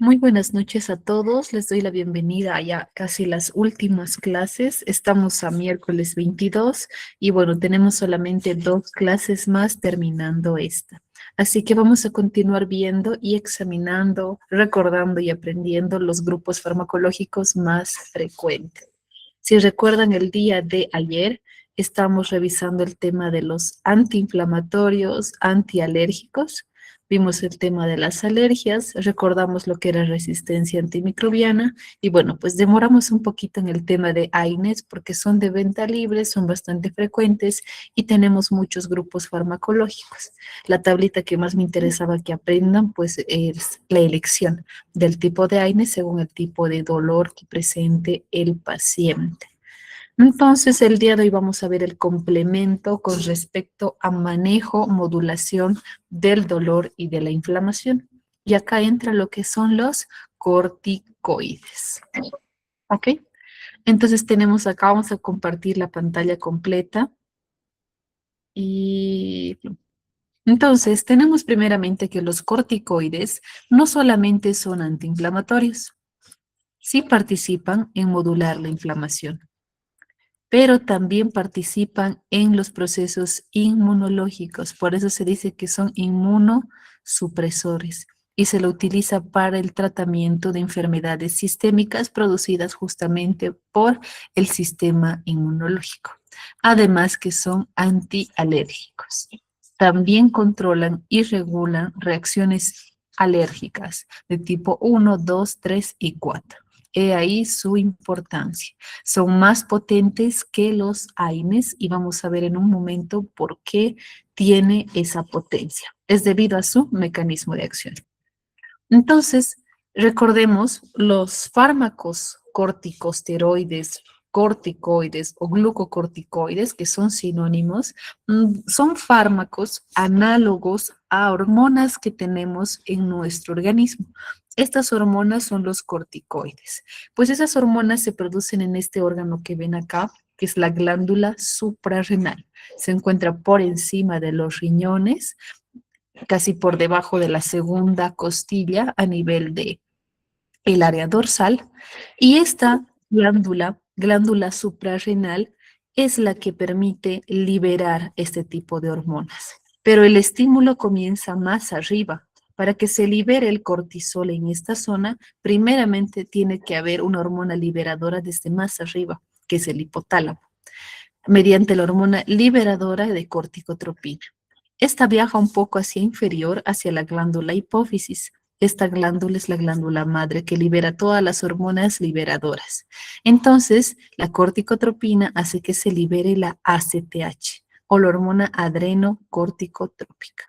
Muy buenas noches a todos. Les doy la bienvenida a ya casi las últimas clases. Estamos a miércoles 22 y bueno, tenemos solamente 2 clases más terminando esta. Así que vamos a continuar viendo y examinando, recordando y aprendiendo los grupos farmacológicos más frecuentes. Si recuerdan el día de ayer, estamos revisando el tema de los antiinflamatorios, antialérgicos. Vimos el tema de las alergias, recordamos lo que era resistencia antimicrobiana y bueno, pues demoramos un poquito en el tema de AINES porque son de venta libre, son bastante frecuentes y tenemos muchos grupos farmacológicos. La tablita que más me interesaba que aprendan pues es la elección del tipo de AINES según el tipo de dolor que presente el paciente. Entonces, el día de hoy vamos a ver el complemento con respecto a manejo, modulación del dolor y de la inflamación. Y acá entra lo que son los corticoides. ¿Ok? Entonces tenemos acá, vamos a compartir la pantalla completa. Y entonces tenemos primeramente que los corticoides no solamente son antiinflamatorios, sí participan en modular la inflamación, pero también participan en los procesos inmunológicos. Por eso se dice que son inmunosupresores y se lo utiliza para el tratamiento de enfermedades sistémicas producidas justamente por el sistema inmunológico. Además que son antialérgicos. También controlan y regulan reacciones alérgicas de tipo 1, 2, 3 y 4. He ahí su importancia. Son más potentes que los AINES y vamos a ver en un momento por qué tiene esa potencia. Es debido a su mecanismo de acción. Entonces, recordemos los fármacos corticosteroides, corticoides o glucocorticoides, que son sinónimos, son fármacos análogos a hormonas que tenemos en nuestro organismo. Estas hormonas son los corticoides. Pues esas hormonas se producen en este órgano que ven acá, que es la glándula suprarrenal. Se encuentra por encima de los riñones, casi por debajo de la segunda costilla a nivel de el área dorsal, y esta glándula suprarrenal, es la que permite liberar este tipo de hormonas. Pero el estímulo comienza más arriba. Para que se libere el cortisol en esta zona, primeramente tiene que haber una hormona liberadora desde más arriba, que es el hipotálamo, mediante la hormona liberadora de corticotropina. Esta viaja un poco hacia inferior, hacia la glándula hipófisis. Esta glándula es la glándula madre que libera todas las hormonas liberadoras. Entonces, la corticotropina hace que se libere la ACTH o la hormona adrenocorticotrópica.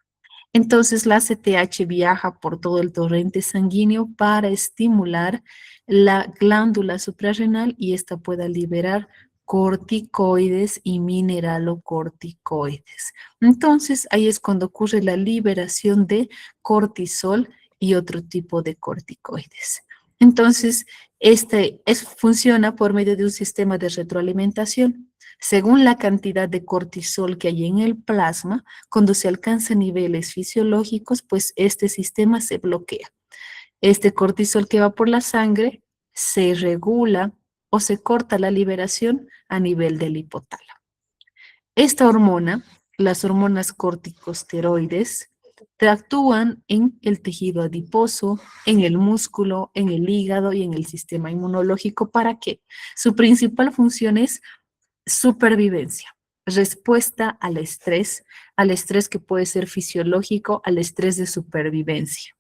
Entonces, la ACTH viaja por todo el torrente sanguíneo para estimular la glándula suprarrenal y esta pueda liberar corticoides y mineralocorticoides. Entonces, ahí es cuando ocurre la liberación de cortisol y otro tipo de corticoides. Entonces, funciona por medio de un sistema de retroalimentación. Según la cantidad de cortisol que hay en el plasma, cuando se alcanzan niveles fisiológicos, pues este sistema se bloquea. Este cortisol que va por la sangre se regula o se corta la liberación a nivel del hipotálamo. Esta hormona, las hormonas corticosteroides, actúan en el tejido adiposo, en el músculo, en el hígado y en el sistema inmunológico. ¿Para qué? Su principal función es supervivencia, respuesta al estrés que puede ser fisiológico, al estrés de supervivencia.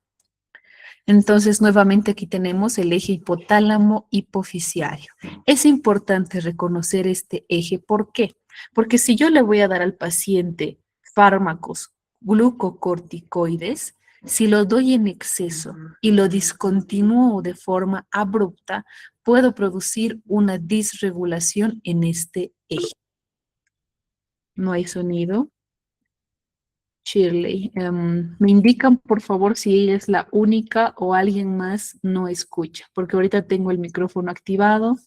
Entonces, nuevamente aquí tenemos el eje hipotálamo hipofisiario. Es importante reconocer este eje. ¿Por qué? Porque si yo le voy a dar al paciente fármacos glucocorticoides, si lo doy en exceso y lo discontinúo de forma abrupta, puedo producir una disregulación en este eje. No hay sonido. Shirley, me indican por favor si ella es la única o alguien más no escucha, porque ahorita tengo el micrófono activado,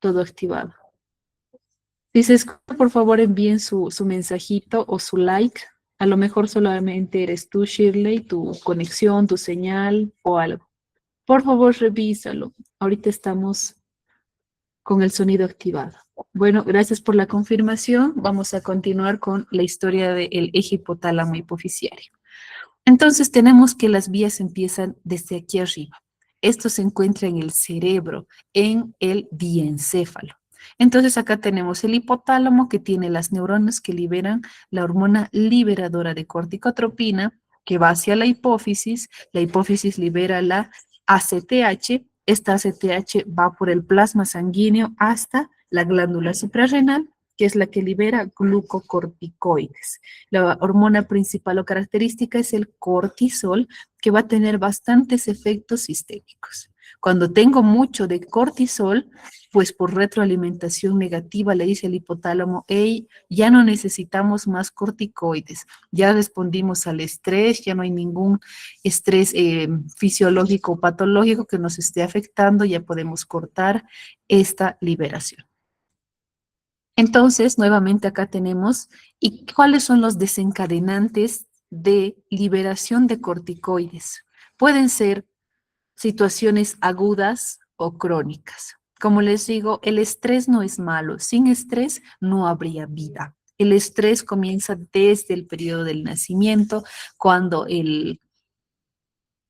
todo activado. Si se escucha, por favor envíen su mensajito o su like. A lo mejor solamente eres tú, Shirley, tu conexión, tu señal o algo. Por favor, revísalo. Ahorita estamos con el sonido activado. Bueno, gracias por la confirmación. Vamos a continuar con la historia del eje hipotálamo hipoficiario. Entonces tenemos que las vías empiezan desde aquí arriba. Esto se encuentra en el cerebro, en el diencéfalo. Entonces acá tenemos el hipotálamo que tiene las neuronas que liberan la hormona liberadora de corticotropina que va hacia la hipófisis libera la ACTH, esta ACTH va por el plasma sanguíneo hasta la glándula suprarrenal, que es la que libera glucocorticoides. La hormona principal o característica es el cortisol, que va a tener bastantes efectos sistémicos. Cuando tengo mucho de cortisol, pues por retroalimentación negativa le dice el hipotálamo, hey, ya no necesitamos más corticoides, ya respondimos al estrés, ya no hay ningún estrés fisiológico o patológico que nos esté afectando, ya podemos cortar esta liberación. Entonces, nuevamente acá tenemos, ¿y cuáles son los desencadenantes de liberación de corticoides? Pueden ser situaciones agudas o crónicas. Como les digo, el estrés no es malo. Sin estrés no habría vida. El estrés comienza desde el periodo del nacimiento, cuando el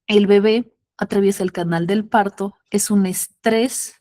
bebé atraviesa el canal del parto. Es un estrés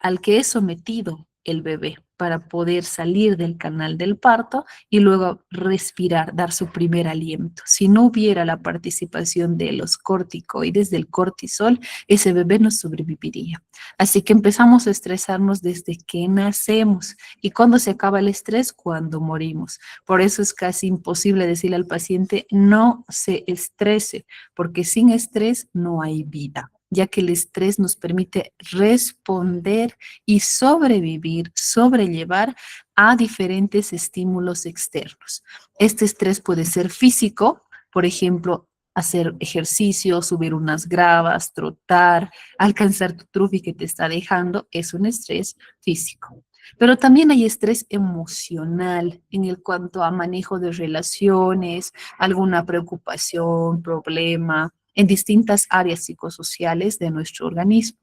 al que es sometido el bebé para poder salir del canal del parto y luego respirar, dar su primer aliento. Si no hubiera la participación de los corticoides, del cortisol, ese bebé no sobreviviría. Así que empezamos a estresarnos desde que nacemos. ¿Y cuándo se acaba el estrés? Cuando morimos. Por eso es casi imposible decirle al paciente no se estrese, porque sin estrés no hay vida, ya que el estrés nos permite responder y sobrevivir, sobrellevar a diferentes estímulos externos. Este estrés puede ser físico, por ejemplo, hacer ejercicio, subir unas gravas, trotar, alcanzar tu trufi que te está dejando, es un estrés físico. Pero también hay estrés emocional en el cuanto a manejo de relaciones, alguna preocupación, problema, en distintas áreas psicosociales de nuestro organismo.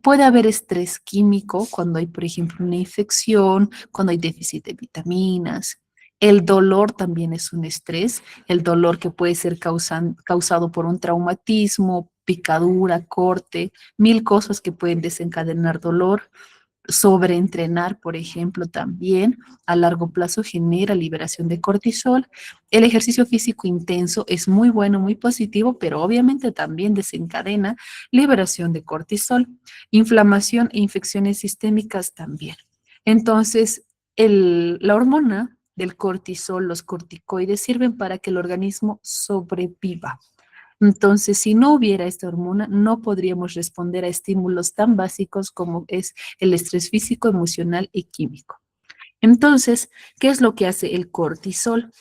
Puede haber estrés químico cuando hay, por ejemplo, una infección, cuando hay déficit de vitaminas. El dolor también es un estrés, el dolor que puede ser causado por un traumatismo, picadura, corte, mil cosas que pueden desencadenar dolor. Sobreentrenar, por ejemplo, también a largo plazo genera liberación de cortisol. El ejercicio físico intenso es muy bueno, muy positivo, pero obviamente también desencadena liberación de cortisol. Inflamación e infecciones sistémicas también. Entonces, la hormona del cortisol, los corticoides, sirven para que el organismo sobreviva. Entonces, si no hubiera esta hormona, no podríamos responder a estímulos tan básicos como es el estrés físico, emocional y químico. Entonces, ¿qué es lo que hace el cortisol?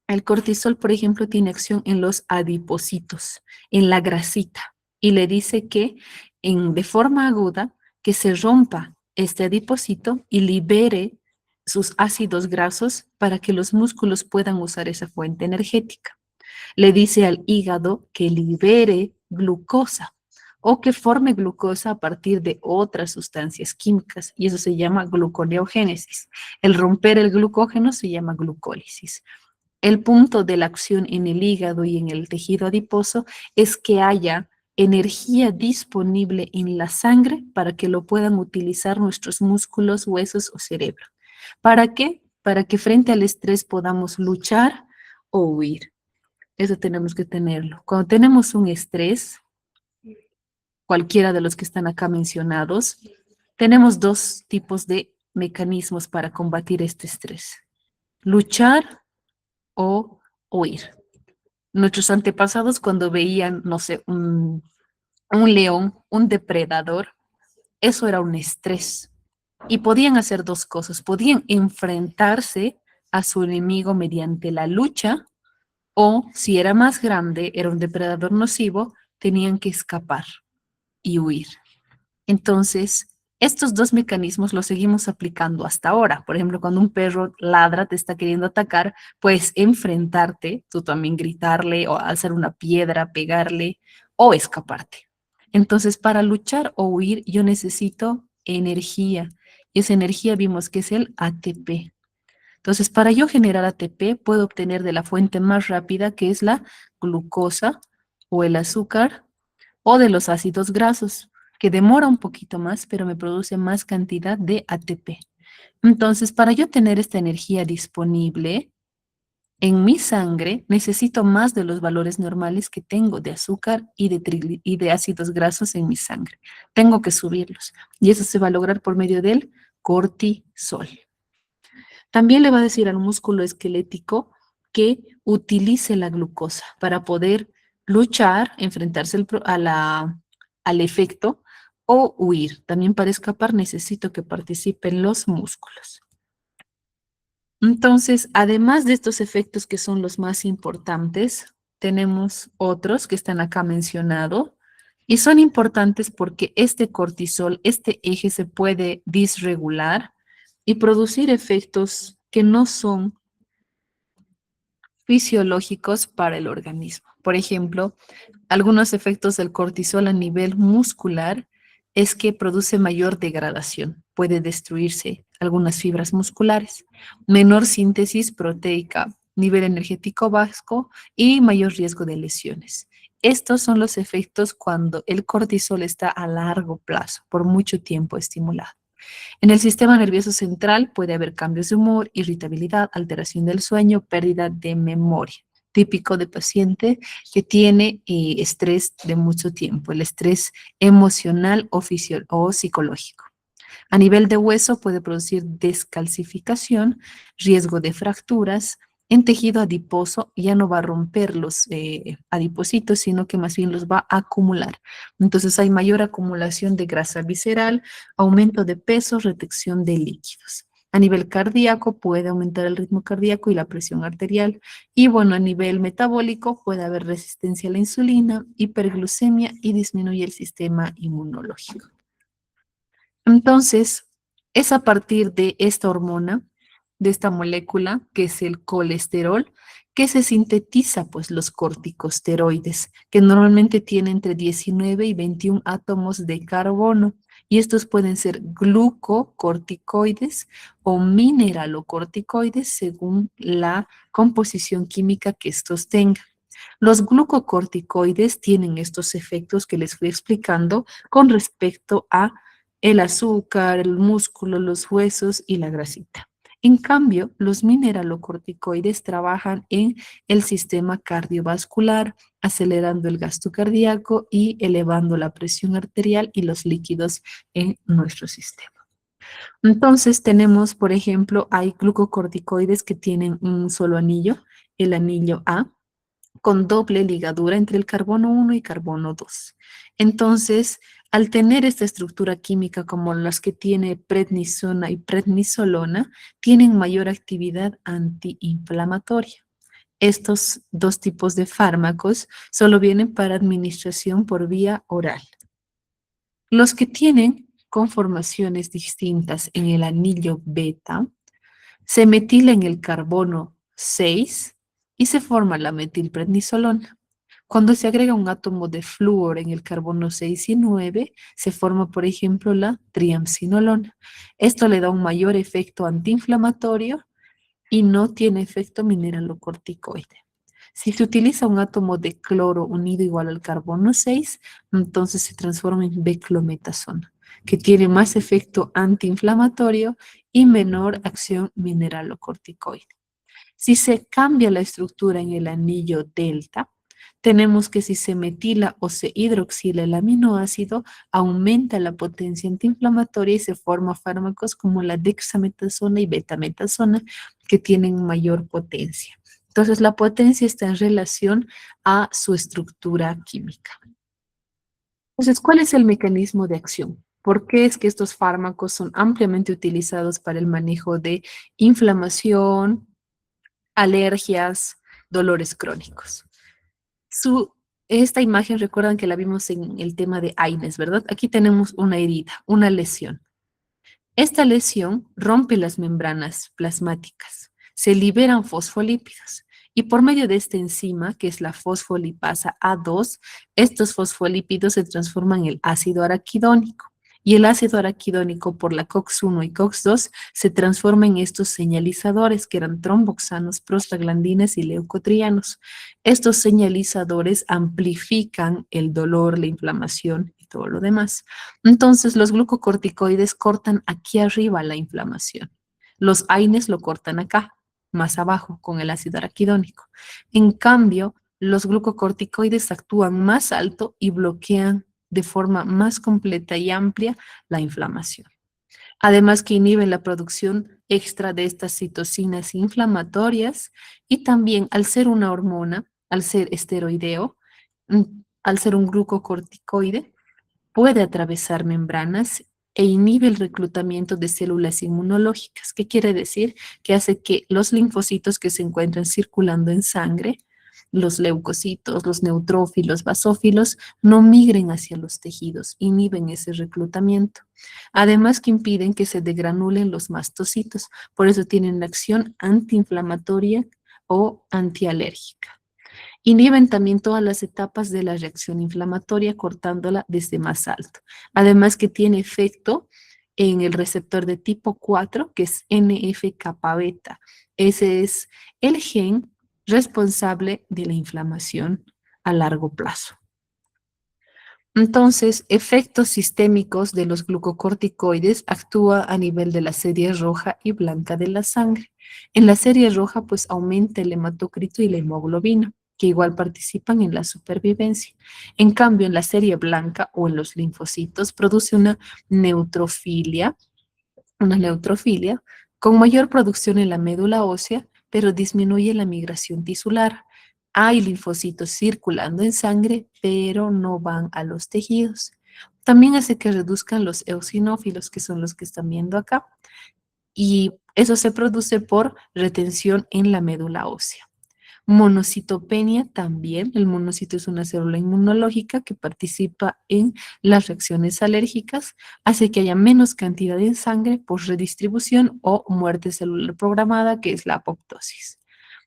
El cortisol, por ejemplo, tiene acción en los adipocitos, en la grasita, y le dice que de forma aguda, que se rompa este adipocito y libere sus ácidos grasos para que los músculos puedan usar esa fuente energética. Le dice al hígado que libere glucosa o que forme glucosa a partir de otras sustancias químicas, y eso se llama gluconeogénesis. El romper el glucógeno se llama glucólisis. El punto de la acción en el hígado y en el tejido adiposo es que haya energía disponible en la sangre para que lo puedan utilizar nuestros músculos, huesos o cerebro. ¿Para qué? Para que frente al estrés podamos luchar o huir. Eso tenemos que tenerlo. Cuando tenemos un estrés, cualquiera de los que están acá mencionados, tenemos dos tipos de mecanismos para combatir este estrés: luchar o huir. Nuestros antepasados, cuando veían, no sé, un león, un depredador, eso era un estrés. Y podían hacer dos cosas: podían enfrentarse a su enemigo mediante la lucha, o si era más grande, era un depredador nocivo, tenían que escapar y huir. Entonces, estos dos mecanismos los seguimos aplicando hasta ahora. Por ejemplo, cuando un perro ladra, te está queriendo atacar, puedes enfrentarte, tú también gritarle o alzar una piedra, pegarle o escaparte. Entonces, para luchar o huir, yo necesito energía. Y esa energía vimos que es el ATP. Entonces, para yo generar ATP, puedo obtener de la fuente más rápida, que es la glucosa o el azúcar, o de los ácidos grasos, que demora un poquito más, pero me produce más cantidad de ATP. Entonces, para yo tener esta energía disponible en mi sangre, necesito más de los valores normales que tengo de azúcar y de ácidos grasos en mi sangre. Tengo que subirlos. Y eso se va a lograr por medio del cortisol. También le va a decir al músculo esquelético que utilice la glucosa para poder luchar, enfrentarse al efecto o huir. También para escapar necesito que participen los músculos. Entonces, además de estos efectos que son los más importantes, tenemos otros que están acá mencionados y son importantes porque este cortisol, este eje se puede disregular y producir efectos que no son fisiológicos para el organismo. Por ejemplo, algunos efectos del cortisol a nivel muscular es que produce mayor degradación, puede destruirse algunas fibras musculares, menor síntesis proteica, nivel energético bajo y mayor riesgo de lesiones. Estos son los efectos cuando el cortisol está a largo plazo, por mucho tiempo estimulado. En el sistema nervioso central puede haber cambios de humor, irritabilidad, alteración del sueño, pérdida de memoria, típico de paciente que tiene estrés de mucho tiempo, el estrés emocional o psicológico. A nivel de hueso puede producir descalcificación, riesgo de fracturas. En tejido adiposo ya no va a romper los adipocitos, sino que más bien los va a acumular. Entonces hay mayor acumulación de grasa visceral, aumento de peso, retención de líquidos. A nivel cardíaco puede aumentar el ritmo cardíaco y la presión arterial. Y bueno, a nivel metabólico puede haber resistencia a la insulina, hiperglucemia y disminuye el sistema inmunológico. Entonces, es a partir de esta hormona, de esta molécula, que es el colesterol, que se sintetiza pues los corticosteroides, que normalmente tienen entre 19 y 21 átomos de carbono. Y estos pueden ser glucocorticoides o mineralocorticoides según la composición química que estos tengan. Los glucocorticoides tienen estos efectos que les fui explicando con respecto a el azúcar, el músculo, los huesos y la grasita. En cambio, los mineralocorticoides trabajan en el sistema cardiovascular, acelerando el gasto cardíaco y elevando la presión arterial y los líquidos en nuestro sistema. Entonces tenemos, por ejemplo, hay glucocorticoides que tienen un solo anillo, el anillo A, con doble ligadura entre el carbono 1 y carbono 2. Entonces, al tener esta estructura química como las que tiene prednisona y prednisolona, tienen mayor actividad antiinflamatoria. Estos dos tipos de fármacos solo vienen para administración por vía oral. Los que tienen conformaciones distintas en el anillo beta, se metila en el carbono 6 y se forma la metilprednisolona. Cuando se agrega un átomo de flúor en el carbono 6 y 9, se forma, por ejemplo, la triamcinolona. Esto le da un mayor efecto antiinflamatorio y no tiene efecto mineralocorticoide. Si se utiliza un átomo de cloro unido igual al carbono 6, entonces se transforma en beclometasona, que tiene más efecto antiinflamatorio y menor acción mineralocorticoide. Si se cambia la estructura en el anillo delta, tenemos que si se metila o se hidroxila el aminoácido, aumenta la potencia antiinflamatoria y se forman fármacos como la dexametasona y betametasona que tienen mayor potencia. Entonces, la potencia está en relación a su estructura química. Entonces, ¿cuál es el mecanismo de acción? ¿Por qué es que estos fármacos son ampliamente utilizados para el manejo de inflamación, alergias, dolores crónicos? Esta imagen, recuerdan que la vimos en el tema de AINES, ¿verdad? Aquí tenemos una herida, una lesión. Esta lesión rompe las membranas plasmáticas, se liberan fosfolípidos Y por medio de esta enzima, que es la fosfolipasa A2, estos fosfolípidos se transforman en el ácido araquidónico. Y el ácido araquidónico por la COX-1 y COX-2 se transforma en estos señalizadores que eran tromboxanos, prostaglandinas y leucotrienos. Estos señalizadores amplifican el dolor, la inflamación y todo lo demás. Entonces, los glucocorticoides cortan aquí arriba la inflamación. Los AINES lo cortan acá, más abajo, con el ácido araquidónico. En cambio, los glucocorticoides actúan más alto y bloquean de forma más completa y amplia la inflamación. Además que inhiben la producción extra de estas citocinas inflamatorias y también al ser una hormona, al ser esteroideo, al ser un glucocorticoide, puede atravesar membranas e inhibe el reclutamiento de células inmunológicas. ¿Qué quiere decir? Que hace que los linfocitos que se encuentran circulando en sangre, los leucocitos, los neutrófilos, basófilos, no migren hacia los tejidos, inhiben ese reclutamiento. Además que impiden que se degranulen los mastocitos, por eso tienen la acción antiinflamatoria o antialérgica. Inhiben también todas las etapas de la reacción inflamatoria, cortándola desde más alto. Además que tiene efecto en el receptor de tipo 4, que es NF-kappa beta. Ese es el gen responsable de la inflamación a largo plazo. Entonces, efectos sistémicos de los glucocorticoides actúa a nivel de la serie roja y blanca de la sangre. En la serie roja, pues aumenta el hematocrito y la hemoglobina, que igual participan en la supervivencia. En cambio, en la serie blanca o en los linfocitos produce una neutrofilia con mayor producción en la médula ósea, pero disminuye la migración tisular. Hay linfocitos circulando en sangre, pero no van a los tejidos. También hace que reduzcan los eosinófilos, que son los que están viendo acá, y eso se produce por retención en la médula ósea. Monocitopenia también. El monocito es una célula inmunológica que participa en las reacciones alérgicas, hace que haya menos cantidad en sangre por redistribución o muerte celular programada, que es la apoptosis.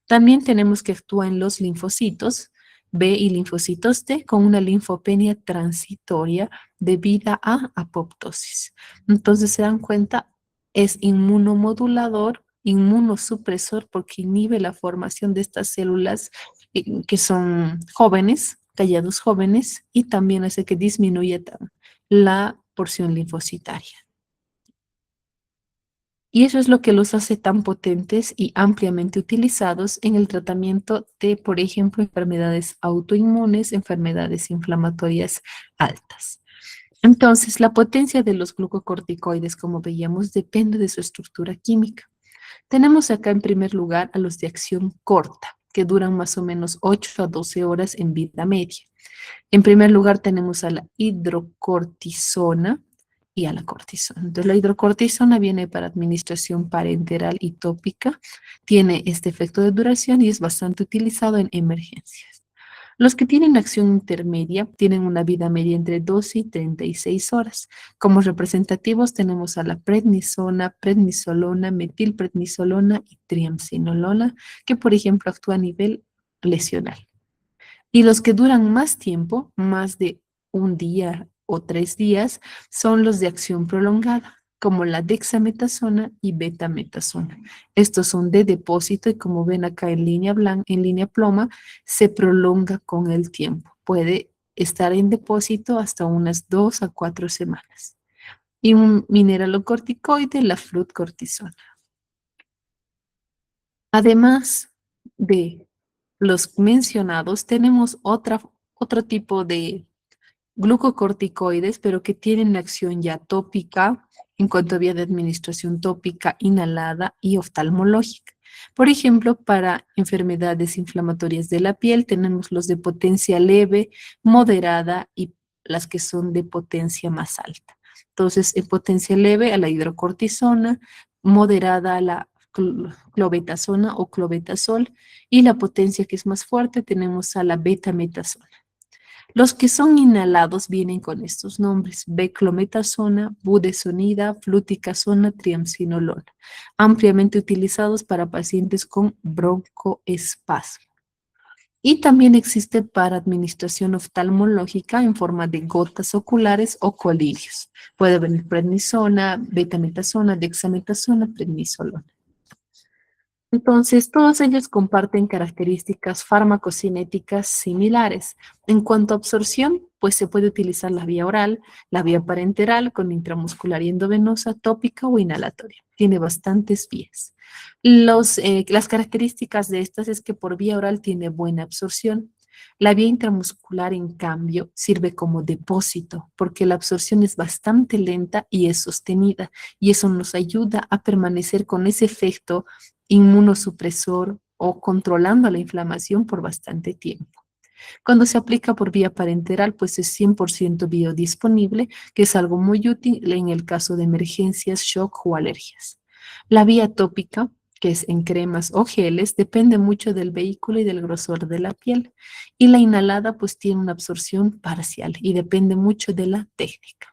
También tenemos que actúa en los linfocitos B y linfocitos T con una linfopenia transitoria debida a apoptosis. Entonces, se dan cuenta, es inmunomodulador, inmunosupresor porque inhibe la formación de estas células que son jóvenes, callados jóvenes, y también hace que disminuya la porción linfocitaria. Y eso es lo que los hace tan potentes y ampliamente utilizados en el tratamiento de, por ejemplo, enfermedades autoinmunes, enfermedades inflamatorias altas. Entonces, la potencia de los glucocorticoides, como veíamos, depende de su estructura química. Tenemos acá en primer lugar a los de acción corta, que duran más o menos 8 a 12 horas en vida media. En primer lugar tenemos a la hidrocortisona y a la cortisona. Entonces la hidrocortisona viene para administración parenteral y tópica, tiene este efecto de duración y es bastante utilizado en emergencias. Los que tienen acción intermedia tienen una vida media entre 12 y 36 horas. Como representativos tenemos a la prednisona, prednisolona, metilprednisolona y triamcinolona, que por ejemplo actúa a nivel lesional. Y los que duran más tiempo, más de un día o 3 días, son los de acción prolongada, como la dexametasona y betametasona. Estos son de depósito y como ven acá en línea blanca, en línea ploma, se prolonga con el tiempo. Puede estar en depósito hasta unas 2 a 4 semanas. Y un mineralocorticoide, la flutcortisona. Además de los mencionados, tenemos otro tipo de glucocorticoides, pero que tienen acción ya tópica en cuanto a vía de administración tópica, inhalada y oftalmológica. Por ejemplo, para enfermedades inflamatorias de la piel tenemos los de potencia leve, moderada y las que son de potencia más alta. Entonces, en potencia leve a la hidrocortisona, moderada a la clobetasona o clobetasol y la potencia que es más fuerte tenemos a la betametasona. Los que son inhalados vienen con estos nombres: beclometasona, budesonida, fluticasona, triamcinolona, ampliamente utilizados para pacientes con broncoespasmo. Y también existe para administración oftalmológica en forma de gotas oculares o colirios. Puede venir prednisona, betametasona, dexametasona, prednisolona. Entonces, todos ellos comparten características farmacocinéticas similares. En cuanto a absorción, pues se puede utilizar la vía oral, la vía parenteral con intramuscular y endovenosa, tópica o inhalatoria. Tiene bastantes vías. Las características de estas es que por vía oral tiene buena absorción. La vía intramuscular, en cambio, sirve como depósito porque la absorción es bastante lenta y es sostenida, y eso nos ayuda a permanecer con ese efecto inmunosupresor o controlando la inflamación por bastante tiempo. Cuando se aplica por vía parenteral, pues es 100% biodisponible, que es algo muy útil en el caso de emergencias, shock o alergias. La vía tópica, que es en cremas o geles, depende mucho del vehículo y del grosor de la piel. Y la inhalada, pues tiene una absorción parcial y depende mucho de la técnica.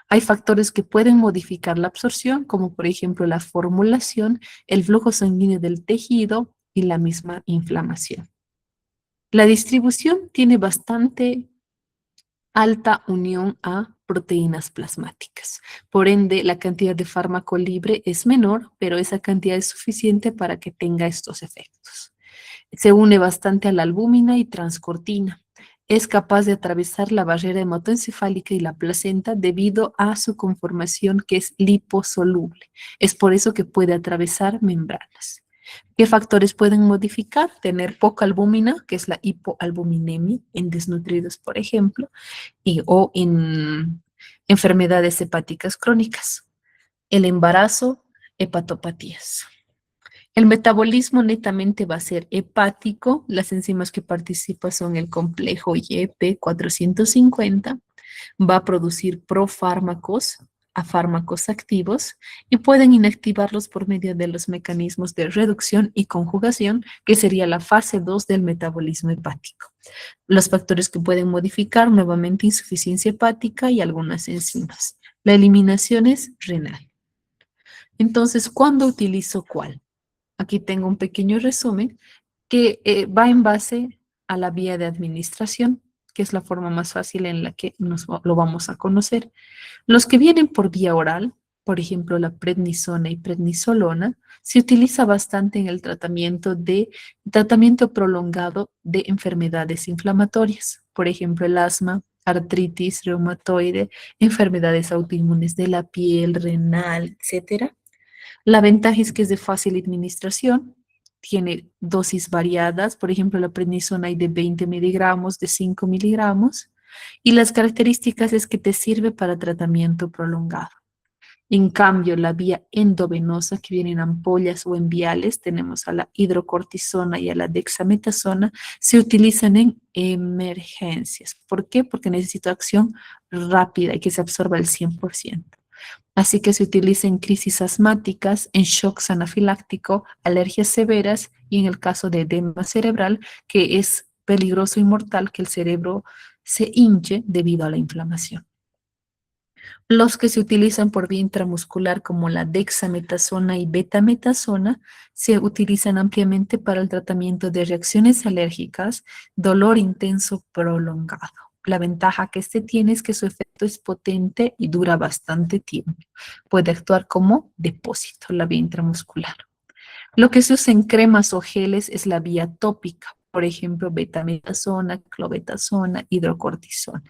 Hay factores que pueden modificar la absorción, como por ejemplo la formulación, el flujo sanguíneo del tejido y la misma inflamación. La distribución tiene bastante alta unión a proteínas plasmáticas. Por ende, la cantidad de fármaco libre es menor, pero esa cantidad es suficiente para que tenga estos efectos. Se une bastante a la albúmina y transcortina. Es capaz de atravesar la barrera hematoencefálica y la placenta debido a su conformación, que es liposoluble. Es por eso que puede atravesar membranas. ¿Qué factores pueden modificar? Tener poca albúmina, que es la hipoalbuminemia en desnutridos, por ejemplo, o en enfermedades hepáticas crónicas. El embarazo, hepatopatías. El metabolismo netamente va a ser hepático. Las enzimas que participan son el complejo YP450. Va a producir profármacos a fármacos activos y pueden inactivarlos por medio de los mecanismos de reducción y conjugación, que sería la fase 2 del metabolismo hepático. Los factores que pueden modificar, nuevamente, insuficiencia hepática y algunas enzimas. La eliminación es renal. Entonces, ¿cuándo utilizo cuál? Aquí tengo un pequeño resumen que va en base a la vía de administración, que es la forma más fácil en la que lo vamos a conocer. Los que vienen por vía oral, por ejemplo, la prednisona y prednisolona, se utiliza bastante en el tratamiento prolongado de enfermedades inflamatorias, por ejemplo, el asma, artritis reumatoide, enfermedades autoinmunes de la piel, renal, etcétera. La ventaja es que es de fácil administración, tiene dosis variadas, por ejemplo, la prednisona hay de 20 miligramos, de 5 miligramos, y las características es que te sirve para tratamiento prolongado. En cambio, la vía endovenosa, que viene en ampollas o en viales, tenemos a la hidrocortisona y a la dexametasona, se utilizan en emergencias. ¿Por qué? Porque necesito acción rápida y que se absorba el 100%. Así que se utiliza en crisis asmáticas, en shock anafiláctico, alergias severas y en el caso de edema cerebral, que es peligroso y mortal que el cerebro se hinche debido a la inflamación. Los que se utilizan por vía intramuscular, como la dexametasona y betametasona, se utilizan ampliamente para el tratamiento de reacciones alérgicas, dolor intenso prolongado. La ventaja que este tiene es que su efecto es potente y dura bastante tiempo. Puede actuar como depósito, la vía intramuscular. Lo que se usa en cremas o geles es la vía tópica, por ejemplo, betametasona, clobetasona, hidrocortisona.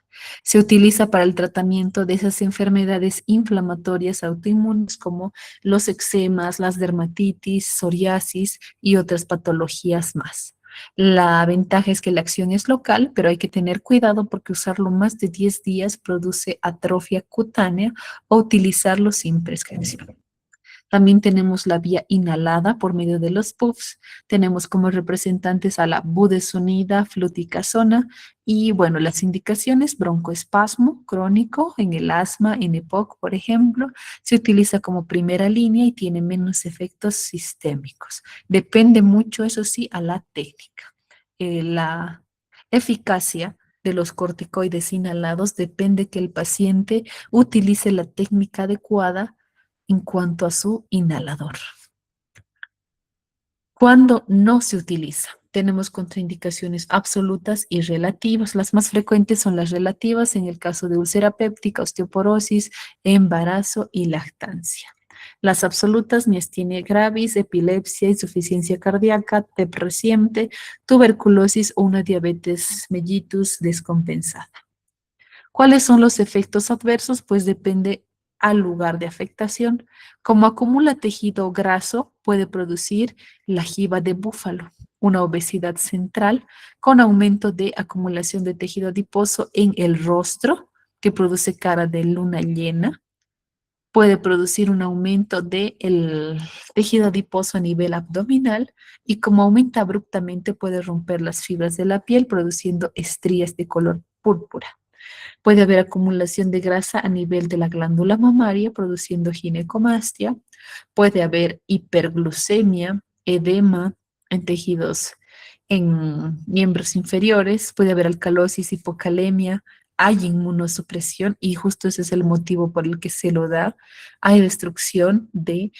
Se utiliza para el tratamiento de esas enfermedades inflamatorias autoinmunes como los eczemas, las dermatitis, psoriasis y otras patologías más. La ventaja es que la acción es local, pero hay que tener cuidado porque usarlo más de 10 días produce atrofia cutánea, o utilizarlo sin prescripción. También tenemos la vía inhalada por medio de los puffs. Tenemos como representantes a la budesonida, fluticasona y, bueno, las indicaciones: broncoespasmo crónico en el asma, en EPOC, por ejemplo. Se utiliza como primera línea y tiene menos efectos sistémicos. Depende mucho, eso sí, a la técnica. La eficacia de los corticoides inhalados depende que el paciente utilice la técnica adecuada en cuanto a su inhalador. Cuando no se utiliza, tenemos contraindicaciones absolutas y relativas. Las más frecuentes son las relativas en el caso de úlcera péptica, osteoporosis, embarazo y lactancia. Las absolutas, miastenia gravis, epilepsia, insuficiencia cardíaca, TEP reciente, tuberculosis o una diabetes mellitus descompensada. ¿Cuáles son los efectos adversos? Pues depende al lugar de afectación. Como acumula tejido graso, puede producir la jiba de búfalo, una obesidad central con aumento de acumulación de tejido adiposo en el rostro, que produce cara de luna llena. Puede producir un aumento del tejido adiposo a nivel abdominal y como aumenta abruptamente puede romper las fibras de la piel produciendo estrías de color púrpura. Puede haber acumulación de grasa a nivel de la glándula mamaria, produciendo ginecomastia. Puede haber hiperglucemia, edema en tejidos, en miembros inferiores. Puede haber alcalosis, hipocalemia. Hay inmunosupresión y justo ese es el motivo por el que se lo da. Hay destrucción de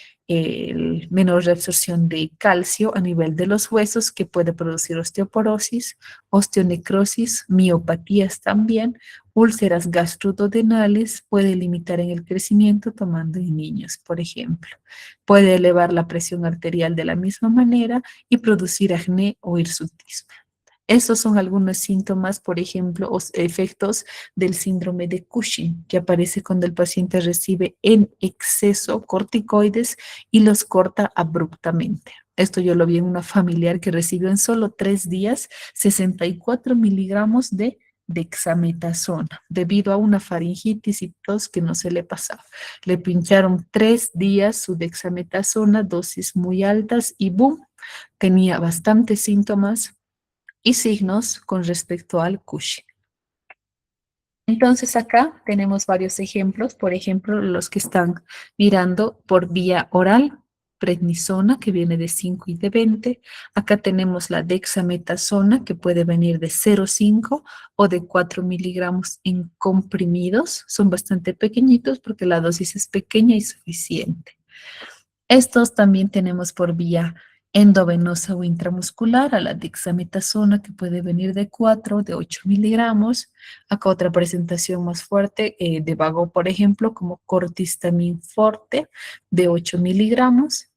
menor reabsorción de calcio a nivel de los huesos que puede producir osteoporosis, osteonecrosis, miopatías también. Úlceras gastroduodenales, puede limitar en el crecimiento tomando en niños, por ejemplo. Puede elevar la presión arterial de la misma manera y producir acné o hirsutismo. Estos son algunos síntomas, por ejemplo, o efectos del síndrome de Cushing, que aparece cuando el paciente recibe en exceso corticoides y los corta abruptamente. Esto yo lo vi en una familiar que recibió en solo 3 días 64 miligramos de dexametasona debido a una faringitis y tos que no se le pasaba. Le pincharon 3 días su dexametasona, dosis muy altas y boom, tenía bastantes síntomas y signos con respecto al Cushing. Entonces acá tenemos varios ejemplos, por ejemplo, los que están mirando por vía oral, prednisona que viene de 5 y de 20. Acá tenemos la dexametasona que puede venir de 0,5 o de 4 miligramos en comprimidos. Son bastante pequeñitos porque la dosis es pequeña y suficiente. Estos también tenemos por vía endovenosa o intramuscular a la dexametasona que puede venir de 4, de 8 miligramos. Acá otra presentación más fuerte de vago, por ejemplo, como cortistamin forte de 8 miligramos.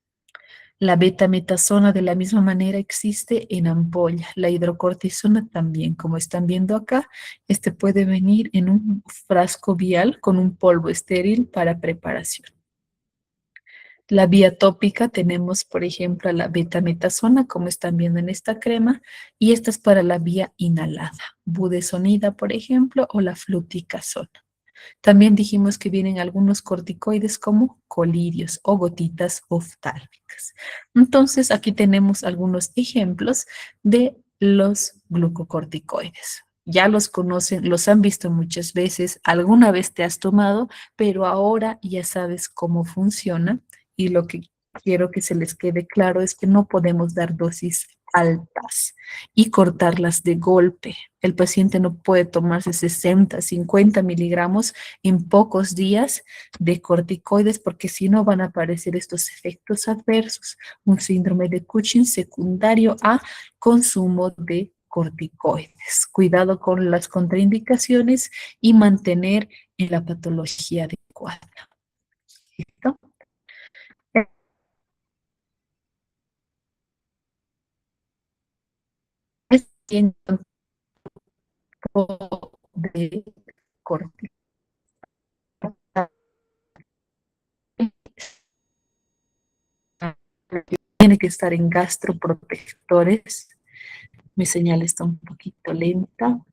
La betametasona de la misma manera existe en ampolla. La hidrocortisona también, como están viendo acá, este puede venir en un frasco vial con un polvo estéril para preparación. La vía tópica tenemos, por ejemplo, la betametasona, como están viendo en esta crema, y esta es para la vía inhalada, budesonida, por ejemplo, o la fluticasona. También dijimos que vienen algunos corticoides como colirios o gotitas oftálmicas. Entonces, aquí tenemos algunos ejemplos de los glucocorticoides. Ya los conocen, los han visto muchas veces, alguna vez te has tomado, pero ahora ya sabes cómo funciona y lo que quiero que se les quede claro es que no podemos dar dosis altas y cortarlas de golpe. El paciente no puede tomarse 60, 50 miligramos en pocos días de corticoides porque si no van a aparecer estos efectos adversos, un síndrome de Cushing secundario a consumo de corticoides. Cuidado con las contraindicaciones y mantener en la patología adecuada. ¿Listo? Es tiempo de corticoides. Tiene que estar en gastroprotectores. Mi señal está un poquito lenta.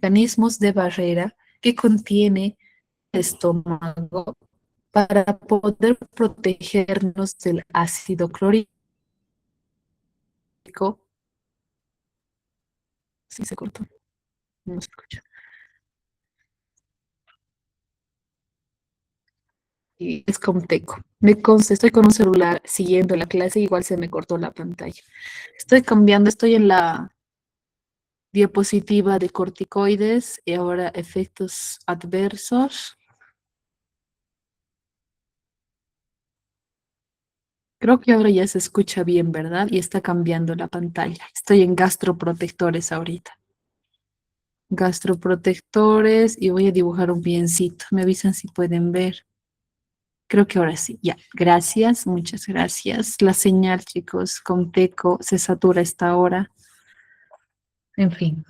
mecanismos de barrera que contiene el estómago para poder protegernos del ácido clorhídrico. Sí, se cortó, no se escucha. Y es Comteco. Me consta, estoy con un celular siguiendo la clase, igual se me cortó la pantalla. Estoy cambiando, estoy en la diapositiva de corticoides y ahora efectos adversos. Creo que ahora ya se escucha bien, ¿verdad? Y está cambiando la pantalla. Estoy en gastroprotectores ahorita. Gastroprotectores y voy a dibujar un biencito. Me avisan si pueden ver. Creo que ahora sí. Ya, gracias, muchas gracias. La señal, chicos, con Teco se satura esta hora. En fin.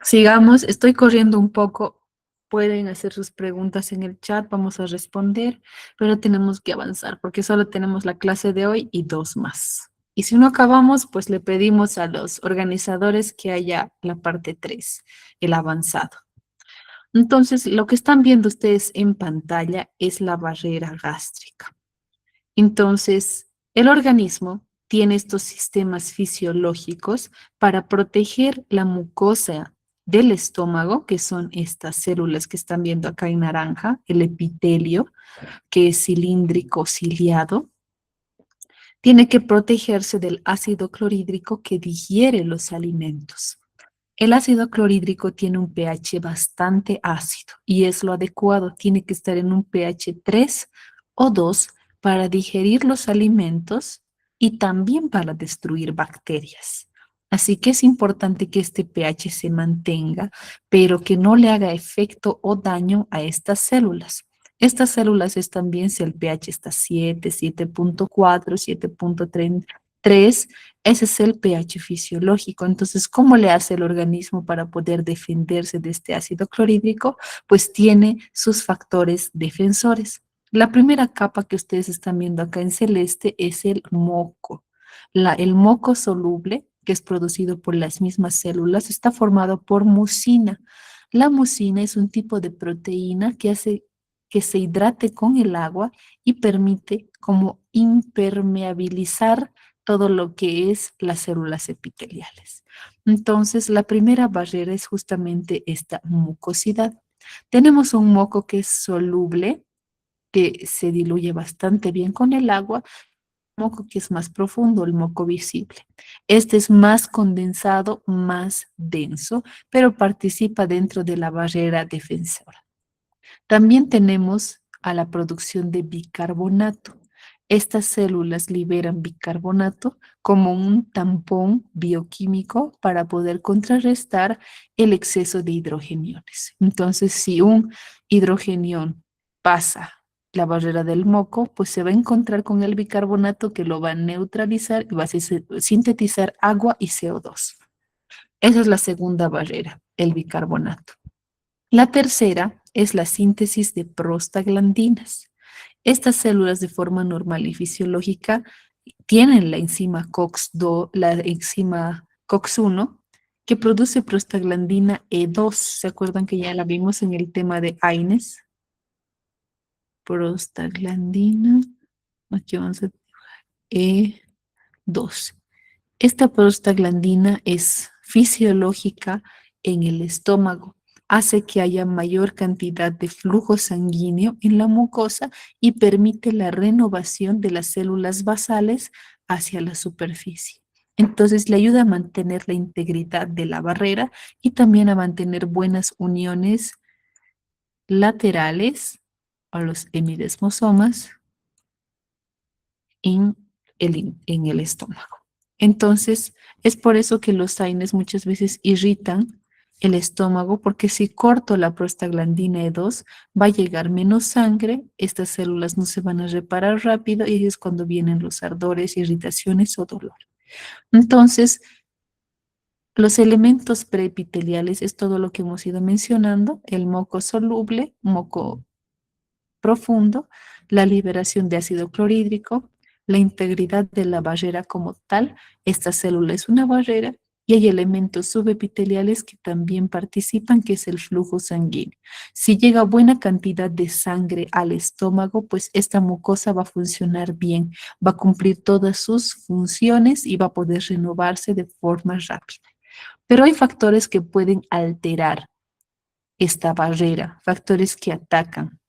Sigamos, estoy corriendo un poco. Pueden hacer sus preguntas en el chat, vamos a responder, pero tenemos que avanzar porque solo tenemos la clase de hoy y dos más. Y si no acabamos, pues le pedimos a los organizadores que haya la parte 3, el avanzado. Entonces, lo que están viendo ustedes en pantalla es la barrera gástrica. Entonces, el organismo tiene estos sistemas fisiológicos para proteger la mucosa del estómago, que son estas células que están viendo acá en naranja, el epitelio, que es cilíndrico ciliado, tiene que protegerse del ácido clorhídrico que digiere los alimentos. El ácido clorhídrico tiene un pH bastante ácido y es lo adecuado, tiene que estar en un pH 3 o 2 para digerir los alimentos y también para destruir bacterias. Así que es importante que este pH se mantenga, pero que no le haga efecto o daño a estas células. Estas células están bien si el pH está 7, 7.4, 7.3. Ese es el pH fisiológico. Entonces, ¿cómo le hace el organismo para poder defenderse de este ácido clorhídrico? Pues tiene sus factores defensores. La primera capa que ustedes están viendo acá en celeste es el moco. El moco soluble, que es producido por las mismas células, está formado por mucina. La mucina es un tipo de proteína que hace que se hidrate con el agua y permite como impermeabilizar todo lo que es las células epiteliales. Entonces, la primera barrera es justamente esta mucosidad. Tenemos un moco que es soluble, que se diluye bastante bien con el agua, moco que es más profundo, el moco visible. Este es más condensado, más denso, pero participa dentro de la barrera defensora. También tenemos a la producción de bicarbonato. Estas células liberan bicarbonato como un tampón bioquímico para poder contrarrestar el exceso de hidrogeniones. Entonces, si un hidrogenión pasa la barrera del moco, pues se va a encontrar con el bicarbonato que lo va a neutralizar y va a sintetizar agua y CO2. Esa es la segunda barrera, el bicarbonato. La tercera es la síntesis de prostaglandinas. Estas células de forma normal y fisiológica tienen la enzima COX-2, la enzima COX-1, que produce prostaglandina E2. ¿Se acuerdan que ya la vimos en el tema de AINES? Prostaglandina, aquí vamos a E2. Esta prostaglandina es fisiológica en el estómago, hace que haya mayor cantidad de flujo sanguíneo en la mucosa y permite la renovación de las células basales hacia la superficie. Entonces le ayuda a mantener la integridad de la barrera y también a mantener buenas uniones laterales a los hemidesmosomas en el estómago. Entonces, es por eso que los AINES muchas veces irritan el estómago, porque si corto la prostaglandina E2, va a llegar menos sangre, estas células no se van a reparar rápido y ahí es cuando vienen los ardores, irritaciones o dolor. Entonces, los elementos preepiteliales es todo lo que hemos ido mencionando, el moco soluble, moco profundo, la liberación de ácido clorhídrico, la integridad de la barrera como tal. Esta célula es una barrera y hay elementos subepiteliales que también participan, que es el flujo sanguíneo. Si llega buena cantidad de sangre al estómago, pues esta mucosa va a funcionar bien, va a cumplir todas sus funciones y va a poder renovarse de forma rápida. Pero hay factores que pueden alterar esta barrera, factores que atacan.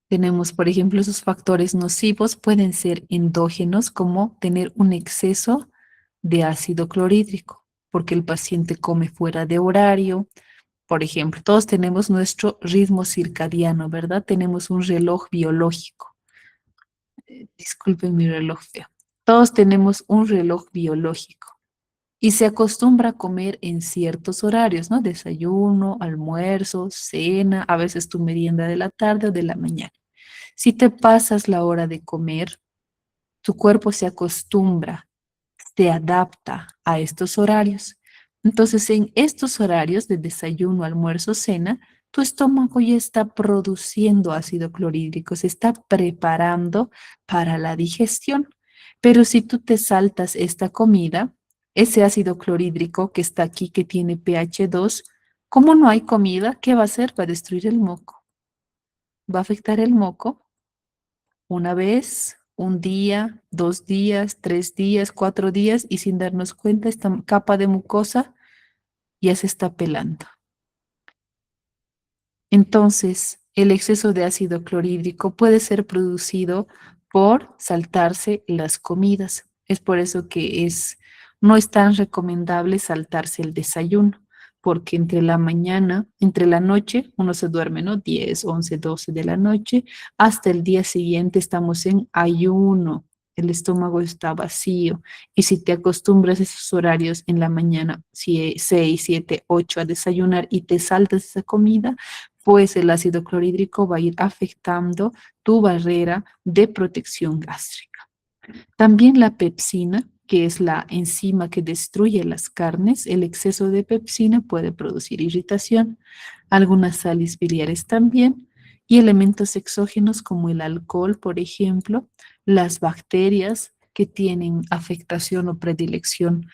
Tenemos, por ejemplo, esos factores nocivos pueden ser endógenos, como tener un exceso de ácido clorhídrico, porque el paciente come fuera de horario. Por ejemplo, todos tenemos nuestro ritmo circadiano, ¿verdad? Tenemos un reloj biológico. Disculpen mi reloj feo. Todos tenemos un reloj biológico y se acostumbra a comer en ciertos horarios, ¿no? Desayuno, almuerzo, cena, a veces tu merienda de la tarde o de la mañana. Si te pasas la hora de comer, tu cuerpo se acostumbra, se adapta a estos horarios. Entonces, en estos horarios de desayuno, almuerzo, cena, tu estómago ya está produciendo ácido clorhídrico, se está preparando para la digestión. Pero si tú te saltas esta comida, ese ácido clorhídrico que está aquí, que tiene pH 2, como no hay comida, ¿qué va a hacer? Va a destruir el moco. Va a afectar el moco una vez, un día, 2 días, 3 días, 4 días, y sin darnos cuenta, esta capa de mucosa ya se está pelando. Entonces, el exceso de ácido clorhídrico puede ser producido por saltarse las comidas. Es por eso que no es tan recomendable saltarse el desayuno, porque entre la mañana, entre la noche, uno se duerme, ¿no? 10, 11, 12 de la noche, hasta el día siguiente estamos en ayuno. El estómago está vacío. Y si te acostumbras a esos horarios en la mañana, 6, 7, 8 a desayunar y te saltas esa comida, pues el ácido clorhídrico va a ir afectando tu barrera de protección gástrica. También la pepsina, que es la enzima que destruye las carnes, el exceso de pepsina puede producir irritación, algunas sales biliares también, y elementos exógenos como el alcohol, por ejemplo, las bacterias que tienen afectación o predilección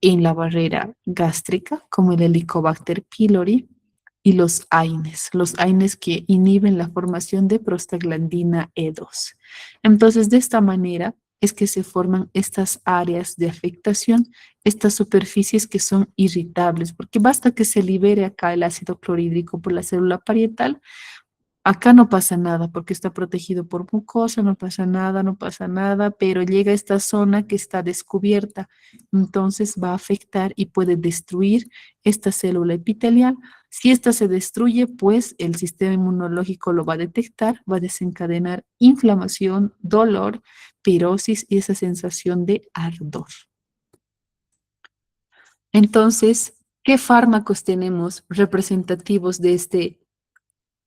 en la barrera gástrica, como el Helicobacter pylori, y los AINES que inhiben la formación de prostaglandina E2. Entonces, de esta manera es que se forman estas áreas de afectación, estas superficies que son irritables, porque basta que se libere acá el ácido clorhídrico por la célula parietal. Acá no pasa nada porque está protegido por mucosa, no pasa nada, no pasa nada, pero llega a esta zona que está descubierta, entonces va a afectar y puede destruir esta célula epitelial. Si esta se destruye, pues el sistema inmunológico lo va a detectar, va a desencadenar inflamación, dolor, pirosis y esa sensación de ardor. Entonces, ¿qué fármacos tenemos representativos de este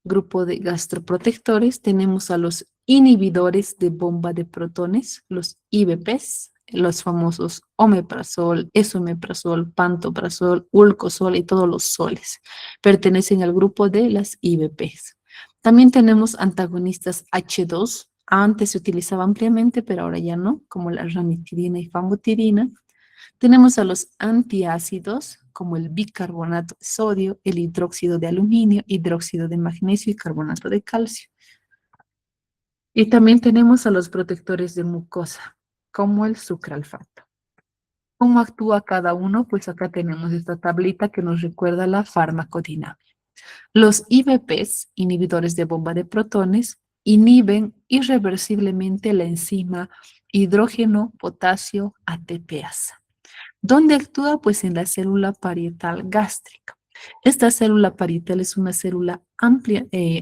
grupo de gastroprotectores? Tenemos a los inhibidores de bomba de protones, los IBPs, los famosos omeprazol, esomeprazol, pantoprazol, ulcosol y todos los soles. Pertenecen al grupo de las IBPs. También tenemos antagonistas H2. Antes se utilizaba ampliamente, pero ahora ya no, como la ranitidina y famotidina. Tenemos a los antiácidos, como el bicarbonato de sodio, el hidróxido de aluminio, hidróxido de magnesio y carbonato de calcio. Y también tenemos a los protectores de mucosa, como el sucralfato. ¿Cómo actúa cada uno? Pues acá tenemos esta tablita que nos recuerda la farmacodinámica. Los IBPs, inhibidores de bomba de protones, inhiben irreversiblemente la enzima hidrógeno potasio ATPasa. ¿Dónde actúa? Pues en la célula parietal gástrica. Esta célula parietal es una célula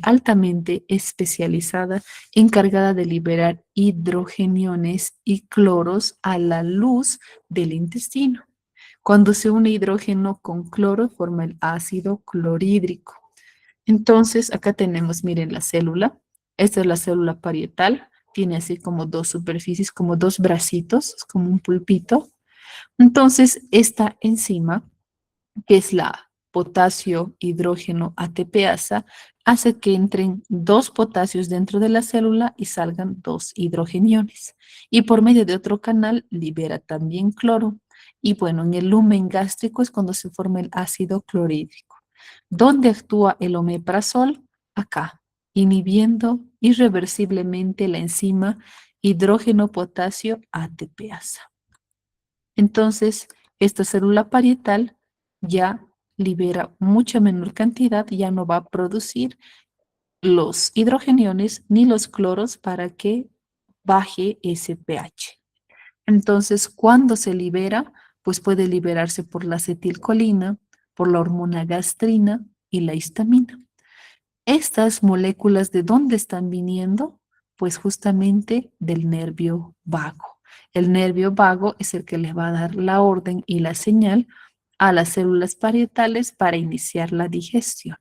altamente especializada, encargada de liberar hidrogeniones y cloros a la luz del intestino. Cuando se une hidrógeno con cloro, forma el ácido clorhídrico. Entonces, acá tenemos, miren, la célula. Esta es la célula parietal. Tiene así como dos superficies, como dos bracitos, es como un pulpito. Entonces, esta enzima, que es la potasio hidrógeno ATPasa, hace que entren dos potasios dentro de la célula y salgan dos hidrogeniones. Y por medio de otro canal libera también cloro. Y bueno, en el lumen gástrico es cuando se forma el ácido clorhídrico. ¿Dónde actúa el omeprazol? Acá, inhibiendo irreversiblemente la enzima hidrógeno potasio ATPasa. Entonces, esta célula parietal ya libera mucha menor cantidad, ya no va a producir los hidrogeniones ni los cloros para que baje ese pH. Entonces, cuando se libera, pues puede liberarse por la acetilcolina, por la hormona gastrina y la histamina. Estas moléculas, ¿de dónde están viniendo? Pues justamente del nervio vago. El nervio vago es el que les va a dar la orden y la señal a las células parietales para iniciar la digestión.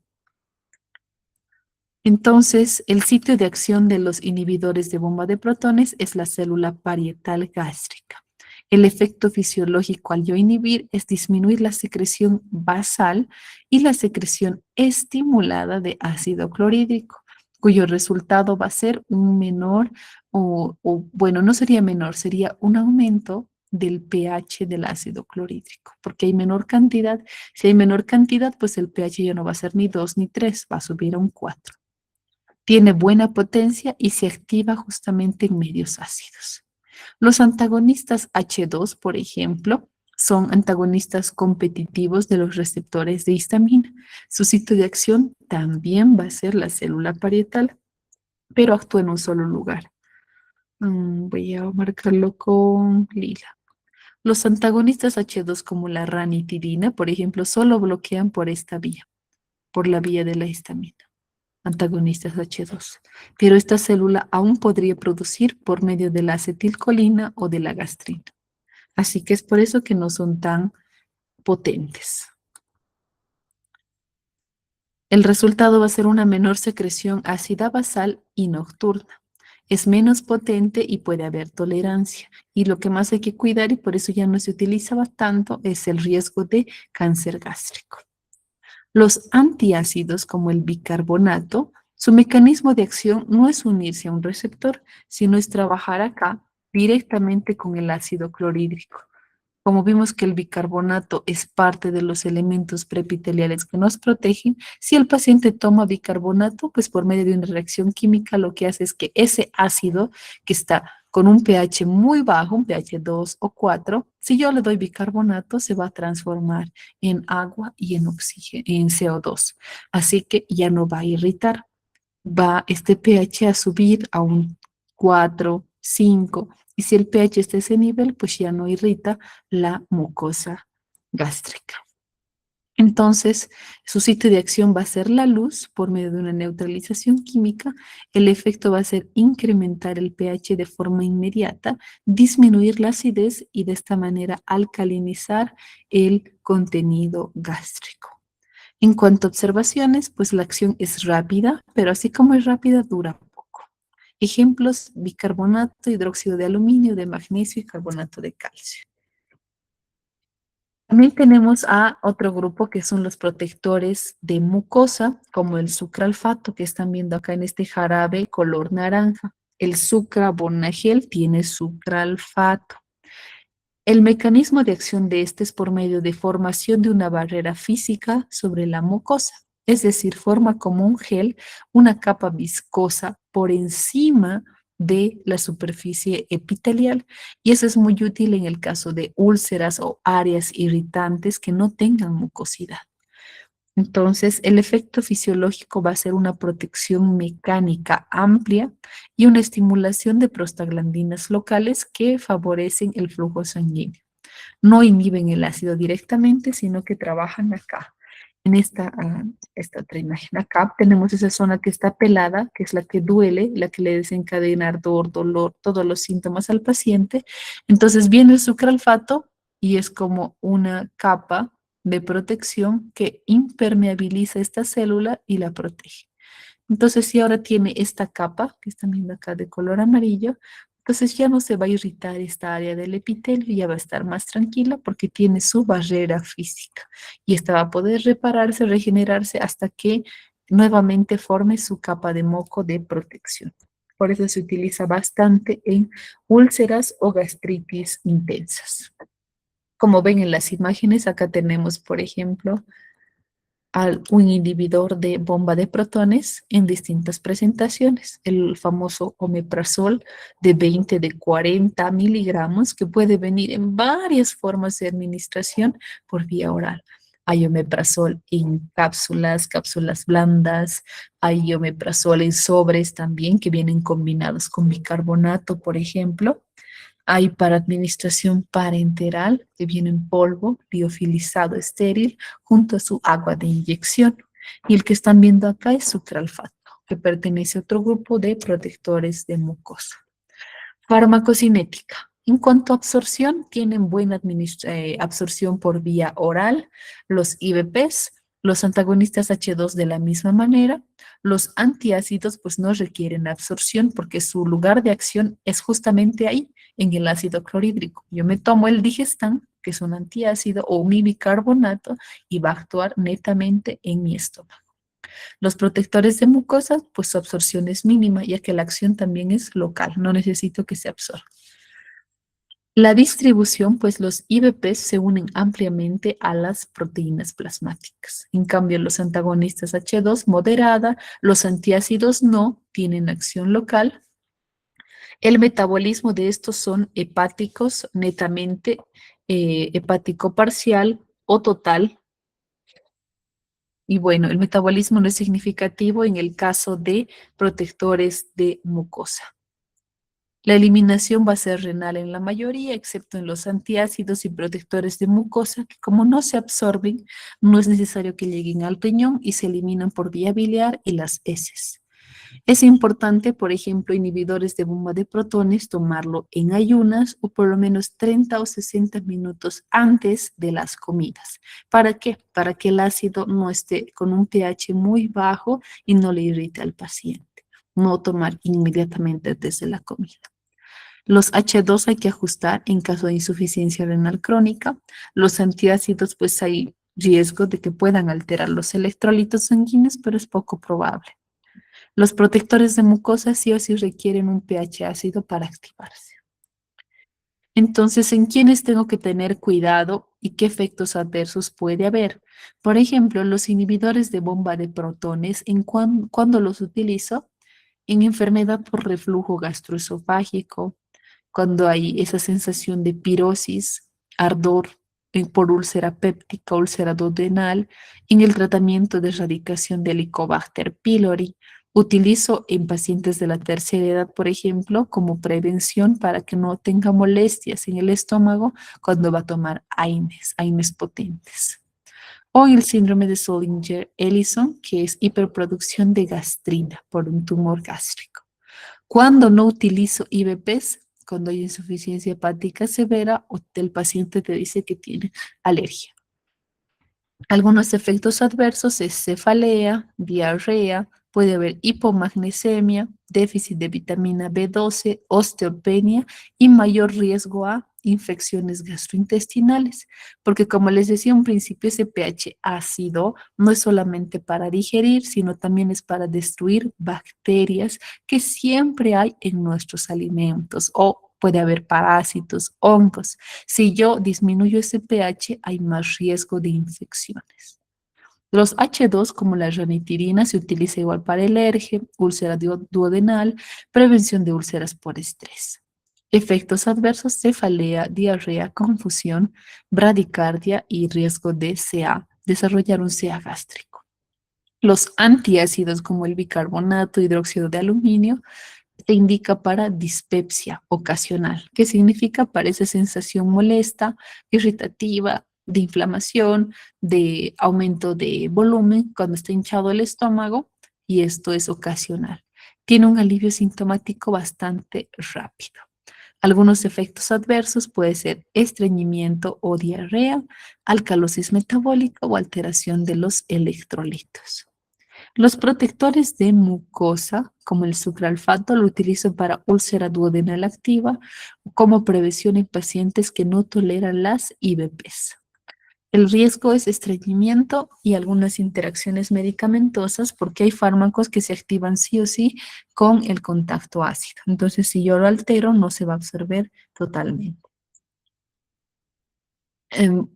Entonces, el sitio de acción de los inhibidores de bomba de protones es la célula parietal gástrica. El efecto fisiológico al yo inhibir es disminuir la secreción basal y la secreción estimulada de ácido clorhídrico, cuyo resultado va a ser un menor, bueno, no sería menor, sería un aumento del pH del ácido clorhídrico, porque hay menor cantidad. Si hay menor cantidad, pues el pH ya no va a ser ni 2 ni 3, va a subir a un 4. Tiene buena potencia y se activa justamente en medios ácidos. Los antagonistas H2, por ejemplo, son antagonistas competitivos de los receptores de histamina. Su sitio de acción también va a ser la célula parietal, pero actúa en un solo lugar. Voy a marcarlo con lila. Los antagonistas H2 como la ranitidina, por ejemplo, solo bloquean por esta vía, por la vía de la histamina. Antagonistas H2. Pero esta célula aún podría producir por medio de la acetilcolina o de la gastrina. Así que es por eso que no son tan potentes. El resultado va a ser una menor secreción ácida basal y nocturna. Es menos potente y puede haber tolerancia. Y lo que más hay que cuidar, y por eso ya no se utilizaba tanto, es el riesgo de cáncer gástrico. Los antiácidos, como el bicarbonato, su mecanismo de acción no es unirse a un receptor, sino es trabajar acá directamente con el ácido clorhídrico. Como vimos que el bicarbonato es parte de los elementos preepiteliales que nos protegen, si el paciente toma bicarbonato, pues por medio de una reacción química lo que hace es que ese ácido que está con un pH muy bajo, un pH 2 o 4, si yo le doy bicarbonato, se va a transformar en agua y en oxígeno, en CO2. Así que ya no va a irritar. Va este pH a subir a un 4, 5, y si el pH está a ese nivel, pues ya no irrita la mucosa gástrica. Entonces, su sitio de acción va a ser la luz por medio de una neutralización química. El efecto va a ser incrementar el pH de forma inmediata, disminuir la acidez y de esta manera alcalinizar el contenido gástrico. En cuanto a observaciones, pues la acción es rápida, pero así como es rápida, dura poco. Ejemplos: bicarbonato, hidróxido de aluminio, de magnesio y carbonato de calcio. También tenemos a otro grupo que son los protectores de mucosa, como el sucralfato, que están viendo acá en este jarabe color naranja. El sucrabonagel tiene sucralfato. El mecanismo de acción de este es por medio de formación de una barrera física sobre la mucosa, es decir, forma como un gel, una capa viscosa por encima de la superficie epitelial, y eso es muy útil en el caso de úlceras o áreas irritantes que no tengan mucosidad. Entonces, el efecto fisiológico va a ser una protección mecánica amplia y una estimulación de prostaglandinas locales que favorecen el flujo sanguíneo. No inhiben el ácido directamente, sino que trabajan acá. En esta otra imagen acá tenemos esa zona que está pelada, que es la que duele, la que le desencadena ardor, dolor, todos los síntomas al paciente. Entonces viene el sucralfato y es como una capa de protección que impermeabiliza esta célula y la protege. Entonces, si ahora tiene esta capa, que están viendo acá de color amarillo, entonces ya no se va a irritar esta área del epitelio, ya va a estar más tranquila porque tiene su barrera física. Y esta va a poder repararse, regenerarse hasta que nuevamente forme su capa de moco de protección. Por eso se utiliza bastante en úlceras o gastritis intensas. Como ven en las imágenes, acá tenemos, por ejemplo, un inhibidor de bomba de protones en distintas presentaciones. El famoso omeprazol de 20, de 40 miligramos, que puede venir en varias formas de administración por vía oral. Hay omeprazol en cápsulas, cápsulas blandas, hay omeprazol en sobres también que vienen combinados con bicarbonato, por ejemplo. Hay para administración parenteral, que viene en polvo, liofilizado estéril, junto a su agua de inyección. Y el que están viendo acá es sucralfato, que pertenece a otro grupo de protectores de mucosa. Farmacocinética. En cuanto a absorción, tienen buena absorción por vía oral, los IBPs, los antagonistas H2 de la misma manera, los antiácidos pues no requieren absorción porque su lugar de acción es justamente ahí, en el ácido clorhídrico. Yo me tomo el Digestan, que es un antiácido, o mi bicarbonato, y va a actuar netamente en mi estómago. Los protectores de mucosas, pues su absorción es mínima, ya que la acción también es local, no necesito que se absorba. La distribución, pues los IBPs se unen ampliamente a las proteínas plasmáticas. En cambio, los antagonistas H2 moderada, los antiácidos no tienen acción local. El metabolismo de estos son hepáticos, netamente hepático parcial o total. Y bueno, el metabolismo no es significativo en el caso de protectores de mucosa. La eliminación va a ser renal en la mayoría, excepto en los antiácidos y protectores de mucosa, que como no se absorben, no es necesario que lleguen al riñón y se eliminan por vía biliar y las heces. Es importante, por ejemplo, inhibidores de bomba de protones, tomarlo en ayunas o por lo menos 30 o 60 minutos antes de las comidas. ¿Para qué? Para que el ácido no esté con un pH muy bajo y no le irrite al paciente. No tomar inmediatamente desde la comida. Los H2 hay que ajustar en caso de insuficiencia renal crónica. Los antiácidos, pues hay riesgo de que puedan alterar los electrolitos sanguíneos, pero es poco probable. Los protectores de mucosa sí o sí requieren un pH ácido para activarse. Entonces, ¿en quiénes tengo que tener cuidado y qué efectos adversos puede haber? Por ejemplo, los inhibidores de bomba de protones, cuando los utilizo en enfermedad por reflujo gastroesofágico, cuando hay esa sensación de pirosis, ardor por úlcera péptica, úlcera duodenal, en el tratamiento de erradicación del Helicobacter pylori. Utilizo en pacientes de la tercera edad, por ejemplo, como prevención para que no tenga molestias en el estómago cuando va a tomar AINES potentes. O el síndrome de Zollinger-Ellison, que es hiperproducción de gastrina por un tumor gástrico. Cuando no utilizo IBPs, cuando hay insuficiencia hepática severa o el paciente te dice que tiene alergia. Algunos efectos adversos es cefalea, diarrea, puede haber hipomagnesemia, déficit de vitamina B12, osteopenia y mayor riesgo a infecciones gastrointestinales, porque como les decía en un principio, ese pH ácido no es solamente para digerir, sino también es para destruir bacterias que siempre hay en nuestros alimentos o puede haber parásitos, hongos. Si yo disminuyo ese pH, hay más riesgo de infecciones. Los H2, como la ranitirina, se utiliza igual para el alergia, úlcera duodenal, prevención de úlceras por estrés. Efectos adversos, cefalea, diarrea, confusión, bradicardia y riesgo de CA, desarrollar un CA gástrico. Los antiácidos, como el bicarbonato, hidróxido de aluminio, se indica para dispepsia ocasional, que significa para esa sensación molesta, irritativa, de inflamación, de aumento de volumen cuando está hinchado el estómago, y esto es ocasional. Tiene un alivio sintomático bastante rápido. Algunos efectos adversos pueden ser estreñimiento o diarrea, alcalosis metabólica o alteración de los electrolitos. Los protectores de mucosa, como el sucralfato, lo utilizo para úlcera duodenal activa como prevención en pacientes que no toleran las IBPs. El riesgo es estreñimiento y algunas interacciones medicamentosas porque hay fármacos que se activan sí o sí con el contacto ácido. Entonces, si yo lo altero, no se va a absorber totalmente.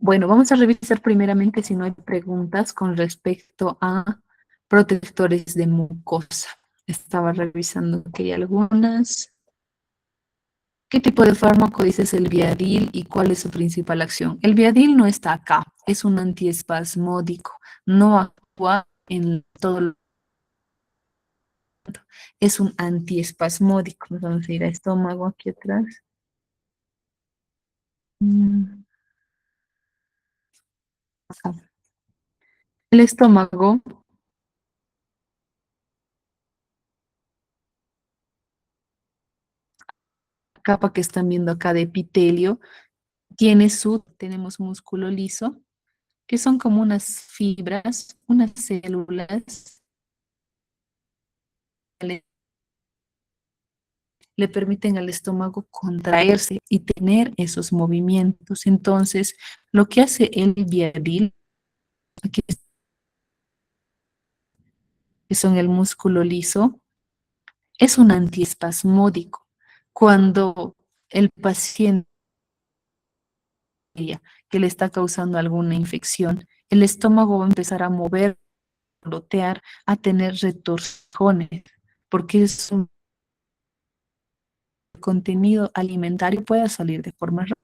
Bueno, vamos a revisar primeramente si no hay preguntas con respecto a protectores de mucosa. Estaba revisando que hay algunas. ¿Qué tipo de fármaco dices el Viadil y cuál es su principal acción? El Viadil no está acá, es un antiespasmódico, no actúa en todo el mundo, es un antiespasmódico. Vamos a ir a estómago aquí atrás. Mm, acá. El estómago, capa que están viendo acá de epitelio, tenemos músculo liso, que son como unas fibras, unas células, le permiten al estómago contraerse y tener esos movimientos. Entonces, lo que hace el Viadil, aquí que son el músculo liso, es un antiespasmódico. Cuando el paciente que le está causando alguna infección, el estómago va a empezar a mover, a blotear, a tener retorsiones, porque es un contenido alimentario puede salir de forma rápida.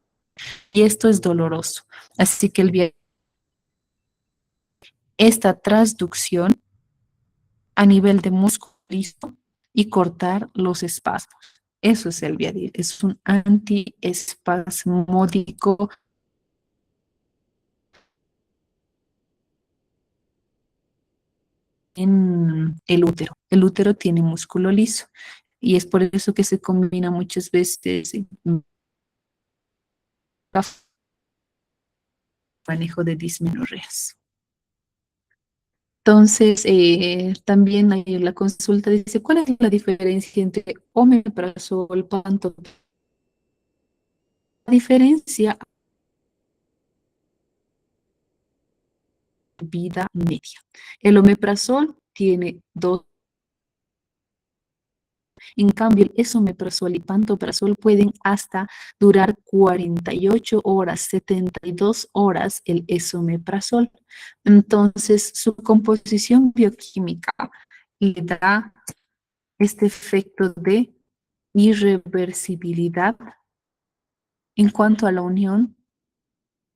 Y esto es doloroso. Así que esta transducción a nivel de músculo liso y cortar los espasmos. Eso es el Viadil, es un antiespasmódico en el útero. El útero tiene músculo liso y es por eso que se combina muchas veces en manejo de dismenorreas. Entonces, también hay la consulta, dice, ¿cuál es la diferencia entre omeprazol, pantoprazol? La diferencia vida media. El omeprazol tiene dos. En cambio, el esomeprazol y pantoprazol pueden hasta durar 48 horas, 72 horas el esomeprazol. Entonces, su composición bioquímica le da este efecto de irreversibilidad en cuanto a la unión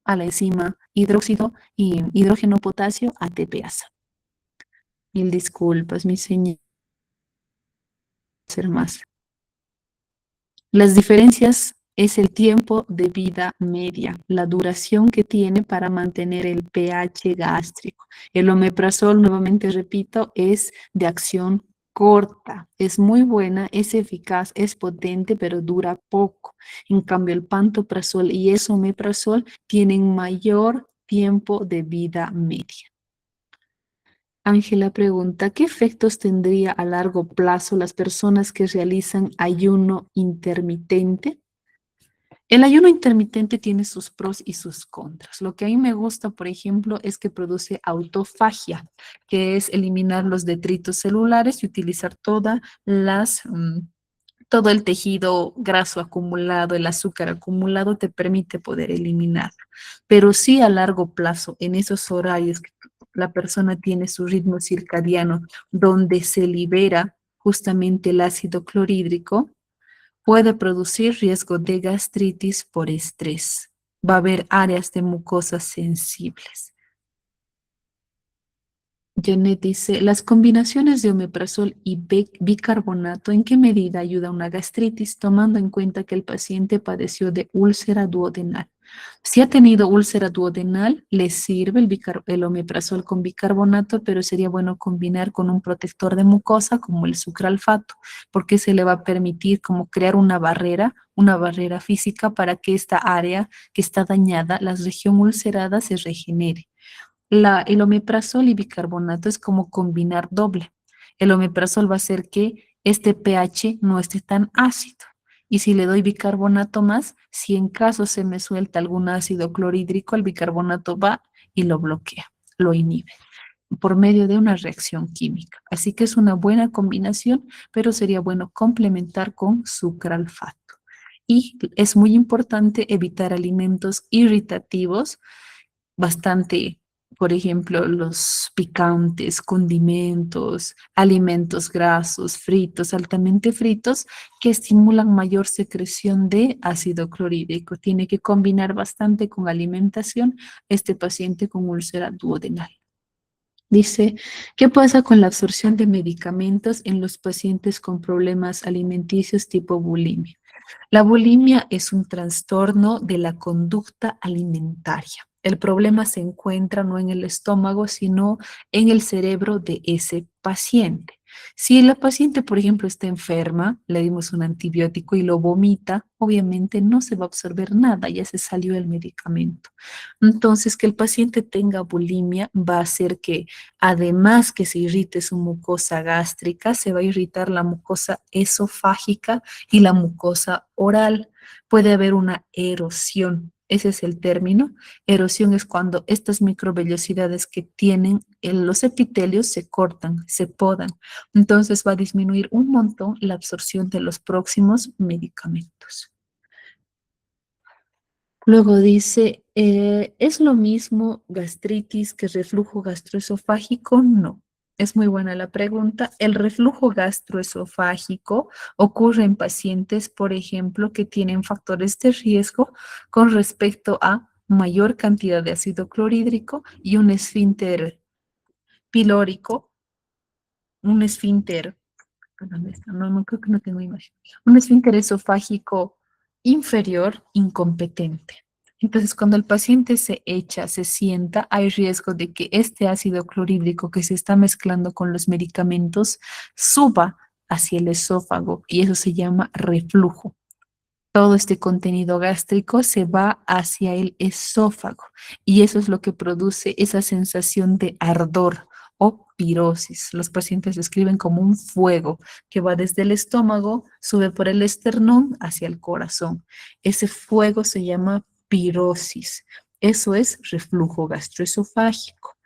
a la enzima hidróxido y hidrógeno potasio ATPasa. Mil disculpas, mi señor, ser más. Las diferencias es el tiempo de vida media, la duración que tiene para mantener el pH gástrico. El omeprazol, nuevamente repito, es de acción corta, es muy buena, es eficaz, es potente, pero dura poco. En cambio, el pantoprazol y el omeprazol tienen mayor tiempo de vida media. Ángela pregunta, ¿qué efectos tendría a largo plazo las personas que realizan ayuno intermitente? El ayuno intermitente tiene sus pros y sus contras. Lo que a mí me gusta, por ejemplo, es que produce autofagia, que es eliminar los detritos celulares y utilizar todo el tejido graso acumulado, el azúcar acumulado, te permite poder eliminar. Pero sí a largo plazo, en esos horarios que la persona tiene su ritmo circadiano, donde se libera justamente el ácido clorhídrico, puede producir riesgo de gastritis por estrés. Va a haber áreas de mucosas sensibles. Janet dice, las combinaciones de omeprazol y bicarbonato, ¿en qué medida ayuda a una gastritis, tomando en cuenta que el paciente padeció de úlcera duodenal? Si ha tenido úlcera duodenal, le sirve el omeprazol con bicarbonato, pero sería bueno combinar con un protector de mucosa como el sucralfato, porque se le va a permitir como crear una barrera física para que esta área que está dañada, la región ulcerada, se regenere. El omeprazol y bicarbonato es como combinar doble. El omeprazol va a hacer que este pH no esté tan ácido. Y si le doy bicarbonato más, si en caso se me suelta algún ácido clorhídrico, el bicarbonato va y lo bloquea, lo inhibe por medio de una reacción química. Así que es una buena combinación, pero sería bueno complementar con sucralfato. Y es muy importante evitar alimentos irritativos, bastante, por ejemplo, los picantes, condimentos, alimentos grasos, fritos, altamente fritos, que estimulan mayor secreción de ácido clorhídrico. Tiene que combinar bastante con alimentación este paciente con úlcera duodenal. Dice, ¿qué pasa con la absorción de medicamentos en los pacientes con problemas alimenticios tipo bulimia? La bulimia es un trastorno de la conducta alimentaria. El problema se encuentra no en el estómago, sino en el cerebro de ese paciente. Si la paciente, por ejemplo, está enferma, le dimos un antibiótico y lo vomita, obviamente no se va a absorber nada, ya se salió el medicamento. Entonces, que el paciente tenga bulimia va a hacer que, además que se irrite su mucosa gástrica, se va a irritar la mucosa esofágica y la mucosa oral. Puede haber una erosión. Ese es el término. Erosión es cuando estas microvellosidades que tienen en los epitelios se cortan, se podan. Entonces va a disminuir un montón la absorción de los próximos medicamentos. Luego dice, ¿es lo mismo gastritis que reflujo gastroesofágico? No. Es muy buena la pregunta. El reflujo gastroesofágico ocurre en pacientes, por ejemplo, que tienen factores de riesgo con respecto a mayor cantidad de ácido clorhídrico y un esfínter pilórico, un esfínter, ¿dónde está? No, no creo que no tengo imagen. Un esfínter esofágico inferior incompetente. Entonces, cuando el paciente se echa, se sienta, hay riesgo de que este ácido clorhídrico que se está mezclando con los medicamentos suba hacia el esófago y eso se llama reflujo. Todo este contenido gástrico se va hacia el esófago y eso es lo que produce esa sensación de ardor o pirosis. Los pacientes describen como un fuego que va desde el estómago, sube por el esternón hacia el corazón. Ese fuego se llama pirosis. Eso es reflujo gastroesofágico.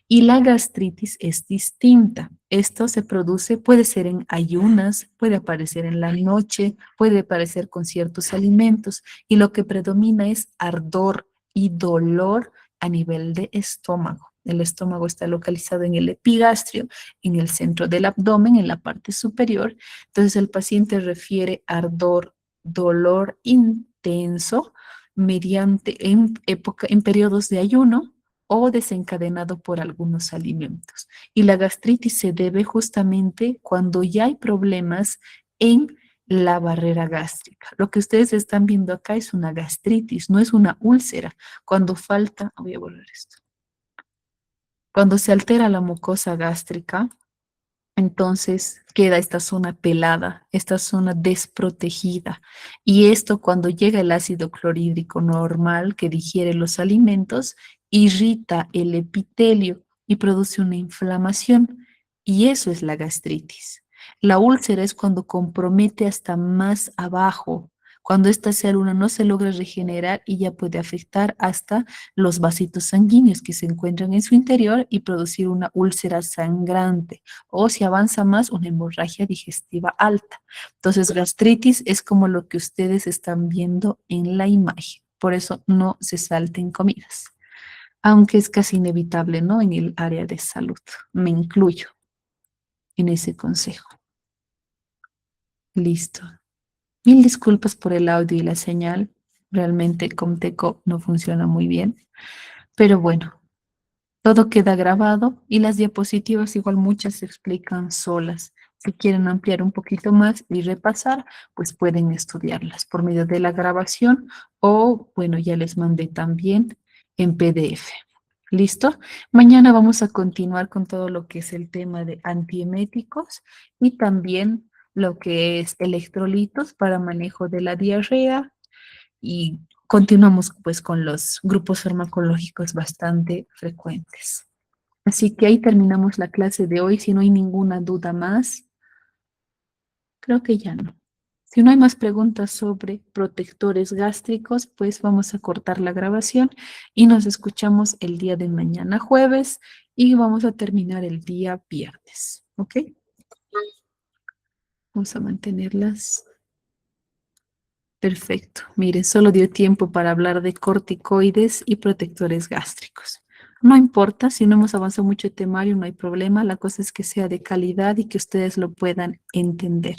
Y la gastritis es distinta. Esto se produce, puede ser en ayunas, puede aparecer en la noche, puede aparecer con ciertos alimentos y lo que predomina es ardor y dolor a nivel de estómago. El estómago está localizado en el epigastrio, en el centro del abdomen, en la parte superior. Entonces el paciente refiere ardor, dolor intenso mediante en periodos de ayuno o desencadenado por algunos alimentos. Y la gastritis se debe justamente cuando ya hay problemas en la barrera gástrica. Lo que ustedes están viendo acá es una gastritis, no es una úlcera. Cuando falta, voy a volver esto. Cuando se altera la mucosa gástrica, entonces queda esta zona pelada, esta zona desprotegida. Y esto cuando llega el ácido clorhídrico normal que digiere los alimentos, irrita el epitelio y produce una inflamación. Y eso es la gastritis. La úlcera es cuando compromete hasta más abajo, cuando esta célula no se logra regenerar y ya puede afectar hasta los vasitos sanguíneos que se encuentran en su interior y producir una úlcera sangrante o si avanza más, una hemorragia digestiva alta. Entonces, gastritis es como lo que ustedes están viendo en la imagen. Por eso no se salten comidas, aunque es casi inevitable, ¿no? En el área de salud. Me incluyo en ese consejo. Listo. Mil disculpas por el audio y la señal. Realmente Comteco no funciona muy bien. Pero bueno, todo queda grabado y las diapositivas igual muchas se explican solas. Si quieren ampliar un poquito más y repasar, pues pueden estudiarlas por medio de la grabación o, bueno, ya les mandé también en PDF. ¿Listo? Mañana vamos a continuar con todo lo que es el tema de antieméticos y también lo que es electrolitos para manejo de la diarrea y continuamos pues con los grupos farmacológicos bastante frecuentes. Así que ahí terminamos la clase de hoy. Si no hay ninguna duda más, creo que ya no. Si no hay más preguntas sobre protectores gástricos, pues vamos a cortar la grabación y nos escuchamos el día de mañana jueves y vamos a terminar el día viernes. ¿Ok? Vamos a mantenerlas. Perfecto. Mire, solo dio tiempo para hablar de corticoides y protectores gástricos. No importa, si no hemos avanzado mucho el temario, no hay problema. La cosa es que sea de calidad y que ustedes lo puedan entender.